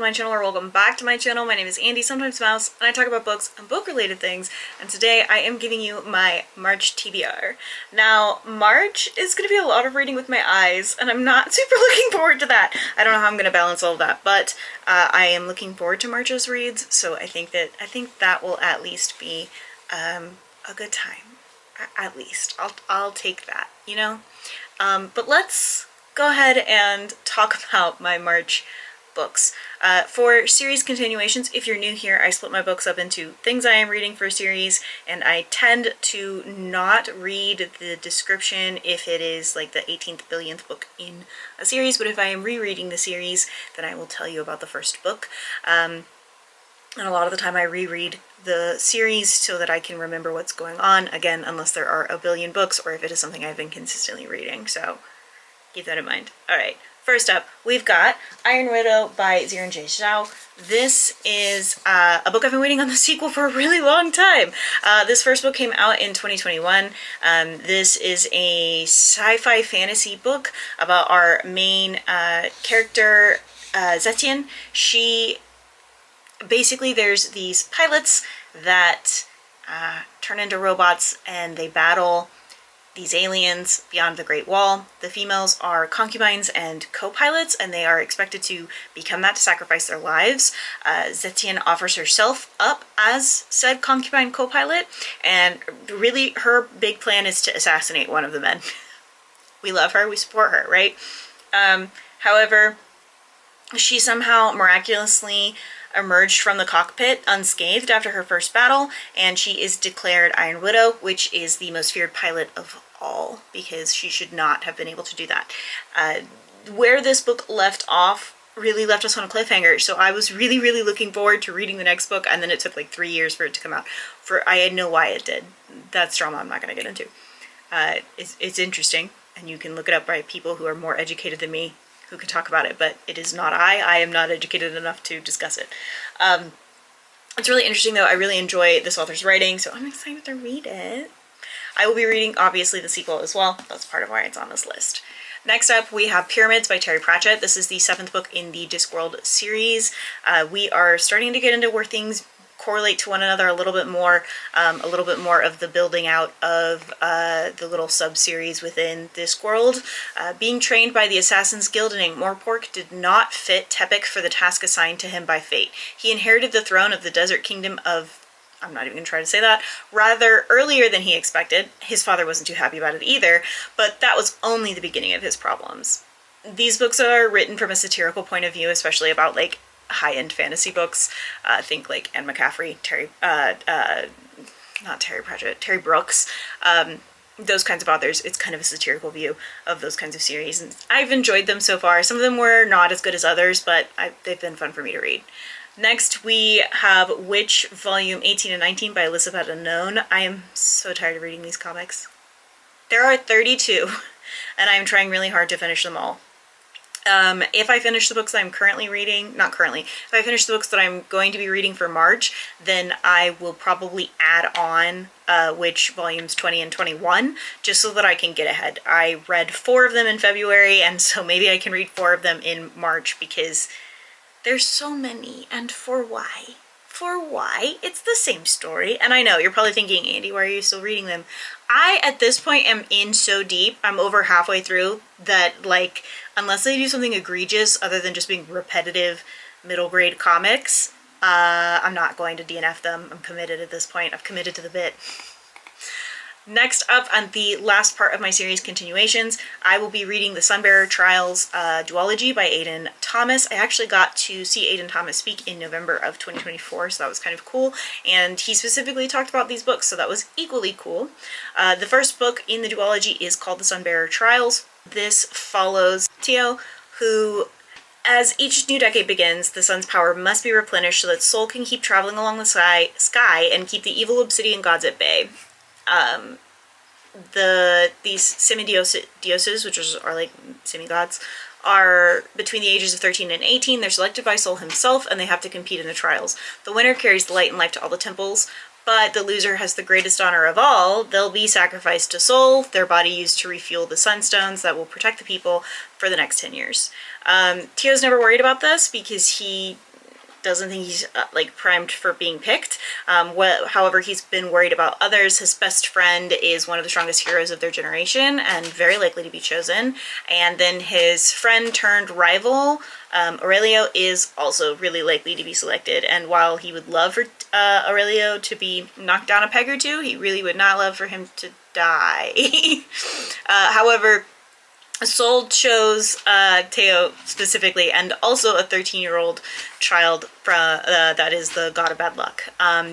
my channel, or welcome back to my channel. My name is Andy, sometimes Mouse, and I talk about books and book-related things, and today I am giving you my March TBR. Now, March is going to be a lot of reading with my eyes, and I'm not super looking forward to that. I don't know how I'm going to balance all of that, but I am looking forward to March's reads, so I think that will at least be a good time. At least. I'll take that, you know? But let's go ahead and talk about my March books. For series continuations, if you're new here, I split my books up into things I am reading for a series, and I tend to not read the description if it is like the 18th billionth book in a series, but if I am rereading the series, then I will tell you about the first book. And a lot of the time I reread the series so that I can remember what's going on, again, unless there are a billion books or if it is something I've been consistently reading, so keep that in mind. Alright, first up, we've got Iron Widow by Ziran J. Zhao. This is a book I've been waiting on the sequel for a really long time. This first book came out in 2021. This is a sci-fi fantasy book about our main character, Zetian. Basically, there's these pilots that turn into robots and they battle these aliens beyond the Great Wall. The females are concubines and co-pilots, and they are expected to become that to sacrifice their lives. Zetian offers herself up as said concubine co-pilot, and really her big plan is to assassinate one of the men. We love her, we support her, right? However, she somehow miraculously emerged from the cockpit unscathed after her first battle, and she is declared Iron Widow, which is the most feared pilot of all, because she should not have been able to do that. Where this book left off really left us on a cliffhanger, so I was really looking forward to reading the next book, and then it took like 3 years for it to come out. I know why it did. That's drama I'm not going to get into. It's interesting, and you can look it up by people who are more educated than me who can talk about it, but it is not I am not educated enough to discuss it. It's really interesting though. I really enjoy this author's writing, so I'm excited to read it. I will be reading, obviously, the sequel as well. That's part of why it's on this list. Next up, we have Pyramids by Terry Pratchett. This is the 7th book in the Discworld series. We are starting to get into where things correlate to one another a little bit more of the building out of the little sub-series within Discworld. Being trained by the Assassin's Guild in Ankh-Morpork did not fit Tepic for the task assigned to him by fate. He inherited the throne of the Desert Kingdom of, I'm not even going to try to say that, rather earlier than he expected. His father wasn't too happy about it either, but that was only the beginning of his problems. These books are written from a satirical point of view, especially about like high-end fantasy books. Think like Anne McCaffrey, not Terry Pratchett, Terry Brooks, those kinds of authors. It's kind of a satirical view of those kinds of series, and I've enjoyed them so far. Some of them were not as good as others, but they've been fun for me to read. Next, we have Witch Volume 18 and 19 by Elizabeth Unknown. I am so tired of reading these comics. There are 32, and I'm trying really hard to finish them all. If I finish the books I'm currently reading, if I finish the books that I'm going to be reading for March, then I will probably add on Witch Volumes 20 and 21, just so that I can get ahead. I read 4 of them in February, and so maybe I can read 4 of them in March, because there's so many, and for why? For why? It's the same story. And I know, you're probably thinking, Andy, why are you still reading them? I, at this point, am in so deep, I'm over halfway through, that, like, unless they do something egregious other than just being repetitive middle grade comics, I'm not going to DNF them. I'm committed at this point. I've committed to the bit. Next up, on the last part of my series continuations, I will be reading the Sunbearer Trials duology by Aidan Thomas. I actually got to see Aidan Thomas speak in November of 2024, so that was kind of cool, and he specifically talked about these books, so that was equally cool. The first book in the duology is called the Sunbearer Trials. This follows Teo, who, as each new decade begins, the sun's power must be replenished so that Sol can keep traveling along the sky and keep the evil obsidian gods at bay. These semidioses, which are like semi-gods, are between the ages of 13 and 18. They're selected by Sol himself, and they have to compete in the trials. The winner carries the light and life to all the temples, but the loser has the greatest honor of all. They'll be sacrificed to Sol, their body used to refuel the sunstones that will protect the people for the next 10 years. Teo's never worried about this because he doesn't think he's like primed for being picked. However, he's been worried about others. His best friend is one of the strongest heroes of their generation and very likely to be chosen. And then his friend turned rival, Aurelio, is also really likely to be selected. And while he would love for Aurelio to be knocked down a peg or two, he really would not love for him to die. However, Sol chose Teo specifically, and also a 13-year-old child that is the god of bad luck.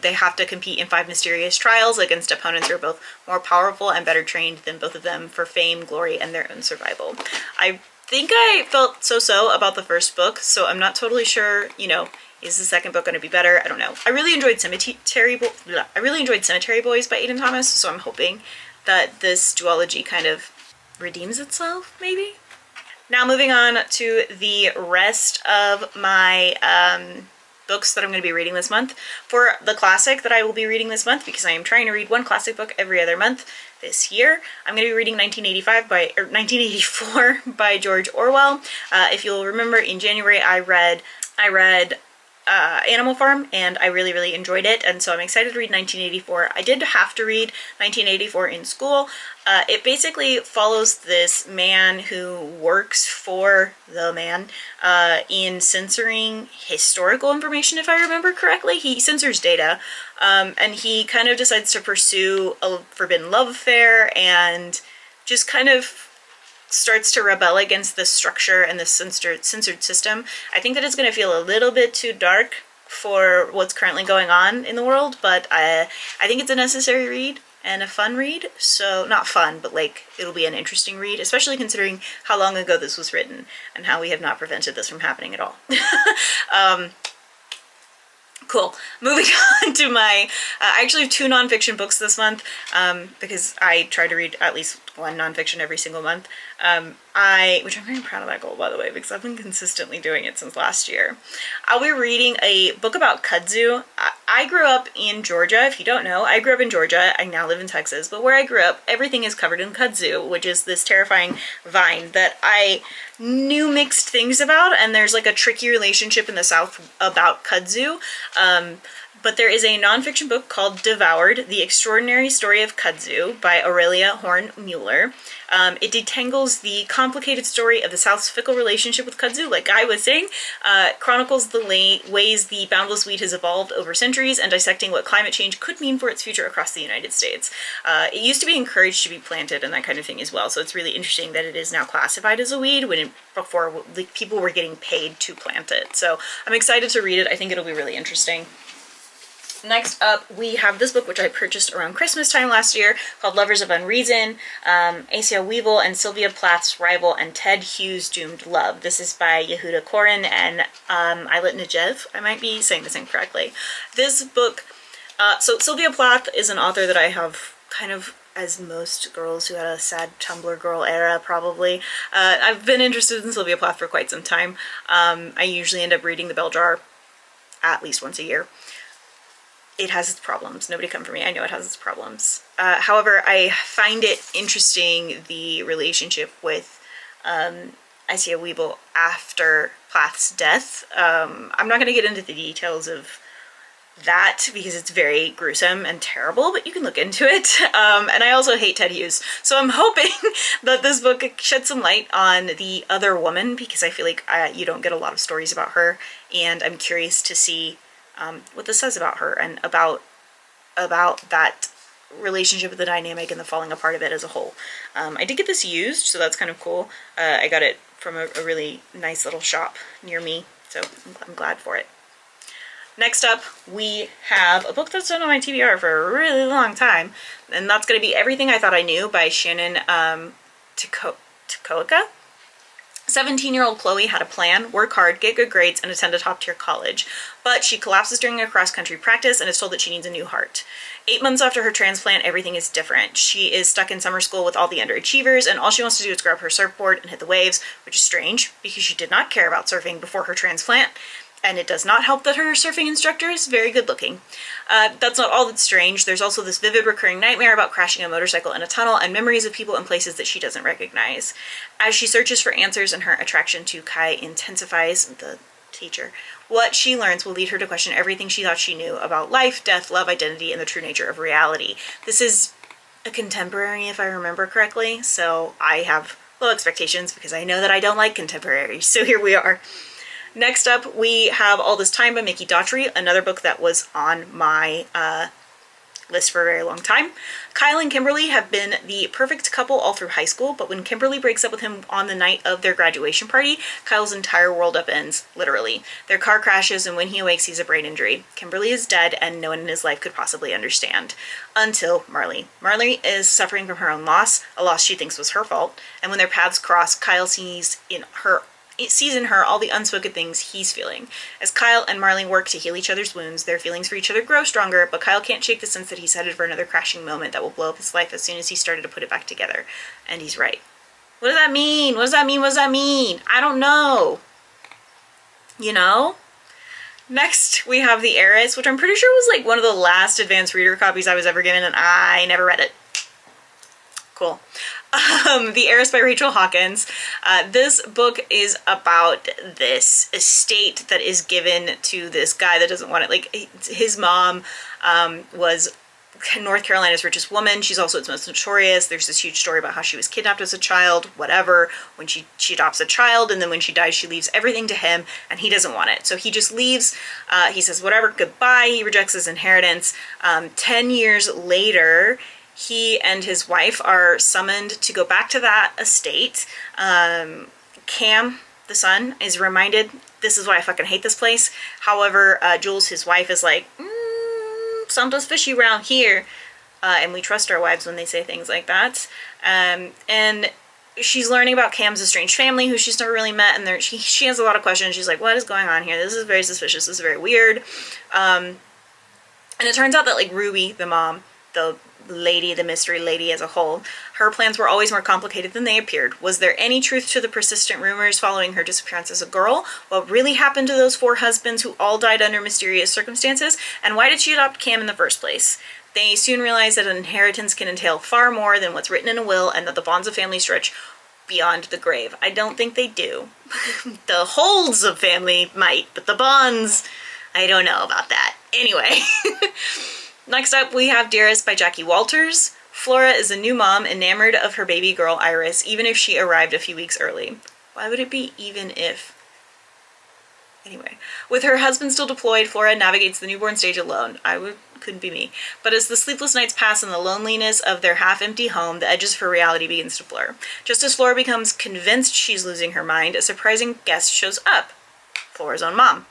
They have to compete in 5 mysterious trials against opponents who are both more powerful and better trained than both of them for fame, glory, and their own survival. I think I felt so-so about the first book, so I'm not totally sure, you know, is the second book going to be better? I don't know. I really enjoyed Cemetery Boys by Aidan Thomas, so I'm hoping that this duology kind of redeems itself, maybe? Now moving on to the rest of my books that I'm going to be reading this month. For the classic that I will be reading this month, because I am trying to read one classic book every other month this year, I'm going to be reading 1984 by George Orwell. If you'll remember, in January I read Animal Farm, and I really, really enjoyed it, and so I'm excited to read 1984. I did have to read 1984 in school. It basically follows this man who works for the man in censoring historical information, if I remember correctly. He censors data, and he kind of decides to pursue a forbidden love affair and just kind of starts to rebel against the structure and the censored system. I think that it's going to feel a little bit too dark for what's currently going on in the world, but I think it's a necessary read and a fun read. So, not fun, but like, it'll be an interesting read, especially considering how long ago this was written and how we have not prevented this from happening at all. Cool. Moving on to my, I actually have 2 nonfiction books this month, because I try to read at least 1 nonfiction every single month, which I'm very proud of that goal, by the way, because I've been consistently doing it since last year. I'll be reading a book about kudzu. I grew up in Georgia. If you don't know, I grew up in Georgia. I now live in Texas, but where I grew up, everything is covered in kudzu, which is this terrifying vine that I knew mixed things about, and there's like a tricky relationship in the South about kudzu. But there is a nonfiction book called Devoured, The Extraordinary Story of Kudzu by Aurelia Horn Mueller. It detangles the complicated story of the South's fickle relationship with kudzu, like I was saying, chronicles the ways the boundless weed has evolved over centuries, and dissecting what climate change could mean for its future across the United States. It used to be encouraged to be planted and that kind of thing as well, so it's really interesting that it is now classified as a weed when before people were getting paid to plant it. So I'm excited to read it. I think it'll be really interesting. Next up, we have this book, which I purchased around Christmas time last year, called Lovers of Unreason, Asa Weevil and Sylvia Plath's rival and Ted Hughes' doomed love. This is by Yehuda Koren and Eilert Negev. I might be saying this incorrectly. This book, so Sylvia Plath is an author that I have kind of, as most girls who had a sad Tumblr girl era, probably. I've been interested in Sylvia Plath for quite some time. I usually end up reading The Bell Jar at least once a year. It has its problems. Nobody come for me. I know it has its problems. However, I find it interesting, the relationship with Asa Weevil after Plath's death. I'm not going to get into the details of that because it's very gruesome and terrible, but you can look into it. And I also hate Ted Hughes. So I'm hoping that this book sheds some light on the other woman, because I feel like you don't get a lot of stories about her, and I'm curious to see what this says about her and about that relationship, the dynamic, and the falling apart of it as a whole. I did get this used, so that's kind of cool. I got it from a really nice little shop near me, so I'm glad for it. Next up, we have a book that's been on my TBR for a really long time, and that's going to be Everything I Thought I Knew by Shannon Takoika. 17-year-old Chloe had a plan: work hard, get good grades, and attend a top-tier college. But she collapses during a cross-country practice and is told that she needs a new heart. 8 months after her transplant, everything is different. She is stuck in summer school with all the underachievers, and all she wants to do is grab her surfboard and hit the waves, which is strange because she did not care about surfing before her transplant. And it does not help that her surfing instructor is very good looking. That's not all that's strange. There's also this vivid recurring nightmare about crashing a motorcycle in a tunnel and memories of people and places that she doesn't recognize. As she searches for answers and her attraction to Kai intensifies, the teacher, What she learns will lead her to question everything she thought she knew about life, death, love, identity, and the true nature of reality. This is a contemporary, if I remember correctly, so I have low expectations because I know that I don't like contemporaries, so here we are. Next up, we have All This Time by Mickey Daughtry, another book that was on my list for a very long time. Kyle and Kimberly have been the perfect couple all through high school, but when Kimberly breaks up with him on the night of their graduation party, Kyle's entire world upends, literally. Their car crashes, and when he awakes, he's a brain injury. Kimberly is dead, and no one in his life could possibly understand. Until Marley. Marley is suffering from her own loss, a loss she thinks was her fault, and when their paths cross, Kyle sees in her all the unspoken things he's feeling. As Kyle and Marley work to heal each other's wounds, their feelings for each other grow stronger, but Kyle can't shake the sense that he's headed for another crashing moment that will blow up his life as soon as he started to put it back together. And he's right. What does that mean? What does that mean? What does that mean? I don't know. You know? Next, we have The Heiress, which I'm pretty sure was like one of the last advanced reader copies I was ever given, and I never read it. Cool. The Heiress by Rachel Hawkins. This book is about this estate that is given to this guy that doesn't want it. Like, his mom was North Carolina's richest woman. She's also its most notorious. There's this huge story about how she was kidnapped as a child, whatever, when she adopts a child, and then when she dies, she leaves everything to him, and he doesn't want it. So he just leaves. He says, whatever, goodbye. He rejects his inheritance. 10 years later, he and his wife are summoned to go back to that estate. Cam, the son, is reminded, this is why I fucking hate this place. However, Jules, his wife, is like, something's fishy around here. And we trust our wives when they say things like that. And she's learning about Cam's estranged family, who she's never really met, and she has a lot of questions. She's like, what is going on here? This is very suspicious. This is very weird. And it turns out that, like, Ruby, the mom, the mystery lady as a whole, her plans were always more complicated than they appeared. Was there any truth to the persistent rumors following her disappearance as a girl? What really happened to those 4 husbands who all died under mysterious circumstances? And why did she adopt Cam in the first place? They soon realized that an inheritance can entail far more than what's written in a will, and that the bonds of family stretch beyond the grave. I don't think they do. The holds of family might, but the bonds, I don't know about that. Anyway. Next up, we have Dearest by Jackie Walters. Flora is a new mom enamored of her baby girl Iris, even if she arrived a few weeks early. Why would it be even if? Anyway, with her husband still deployed, Flora navigates the newborn stage alone. Couldn't be me. But as the sleepless nights pass and the loneliness of their half-empty home, the edges of her reality begins to blur. Just as Flora becomes convinced she's losing her mind, a surprising guest shows up. Flora's own mom.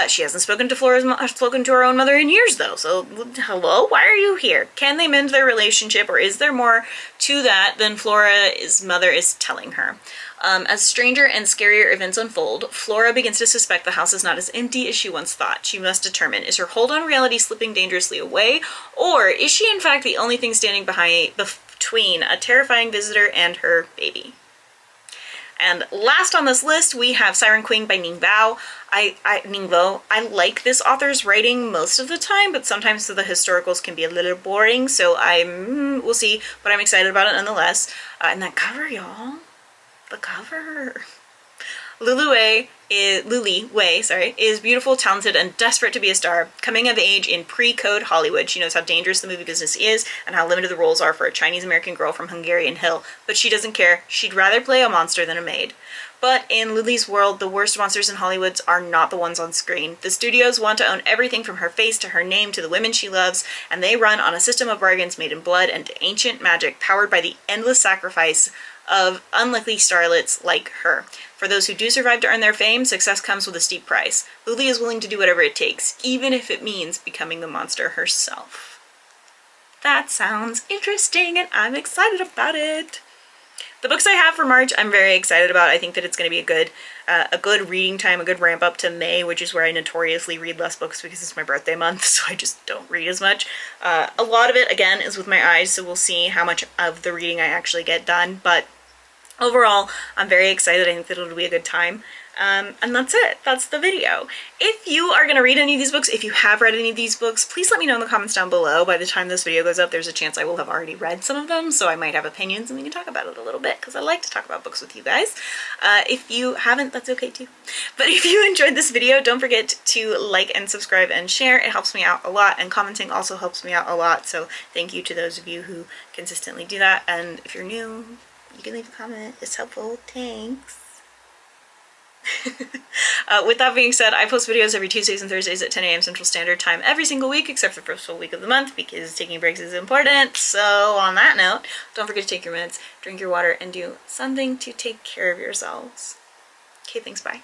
She hasn't spoken to her own mother in years, though. So, hello? Why are you here? Can they mend their relationship, or is there more to that than Flora's mother is telling her? As stranger and scarier events unfold, Flora begins to suspect the house is not as empty as she once thought. She must determine, is her hold on reality slipping dangerously away, or is she in fact the only thing standing between a terrifying visitor and her baby? And last on this list, we have Siren Queen by Ning Bao. Ningbo. I like this author's writing most of the time, but sometimes the historicals can be a little boring, so we'll see, but I'm excited about it nonetheless. And that cover, y'all. The cover. Lily Wei, is beautiful, talented, and desperate to be a star. Coming of age in pre-code Hollywood, she knows how dangerous the movie business is and how limited the roles are for a Chinese-American girl from Hungarian Hill, but she doesn't care. She'd rather play a monster than a maid. But in Lily's world, the worst monsters in Hollywood are not the ones on screen. The studios want to own everything from her face to her name to the women she loves, and they run on a system of bargains made in blood and ancient magic powered by the endless sacrifice of unlikely starlets like her. For those who do survive to earn their fame, success comes with a steep price. Lily is willing to do whatever it takes, even if it means becoming the monster herself. That sounds interesting, and I'm excited about it. The books I have for March, I'm very excited about. I think that it's going to be a good reading time, a good ramp up to May, which is where I notoriously read less books because it's my birthday month, so I just don't read as much. A lot of it, again, is with my eyes, so we'll see how much of the reading I actually get done, but overall, I'm very excited. I think that it'll be a good time. And that's it. That's the video. If you are going to read any of these books, if you have read any of these books, please let me know in the comments down below. By the time this video goes up, there's a chance I will have already read some of them, so I might have opinions and we can talk about it a little bit, because I like to talk about books with you guys. If you haven't, that's okay too. But if you enjoyed this video, don't forget to like and subscribe and share. It helps me out a lot, and commenting also helps me out a lot, so thank you to those of you who consistently do that. And if you're new, you can leave a comment. It's helpful. Thanks. With that being said, I post videos every Tuesdays and Thursdays at 10 a.m. Central Standard Time every single week, except for the first full week of the month, because taking breaks is important. So on that note, don't forget to take your meds, drink your water, and do something to take care of yourselves. Okay, thanks, bye.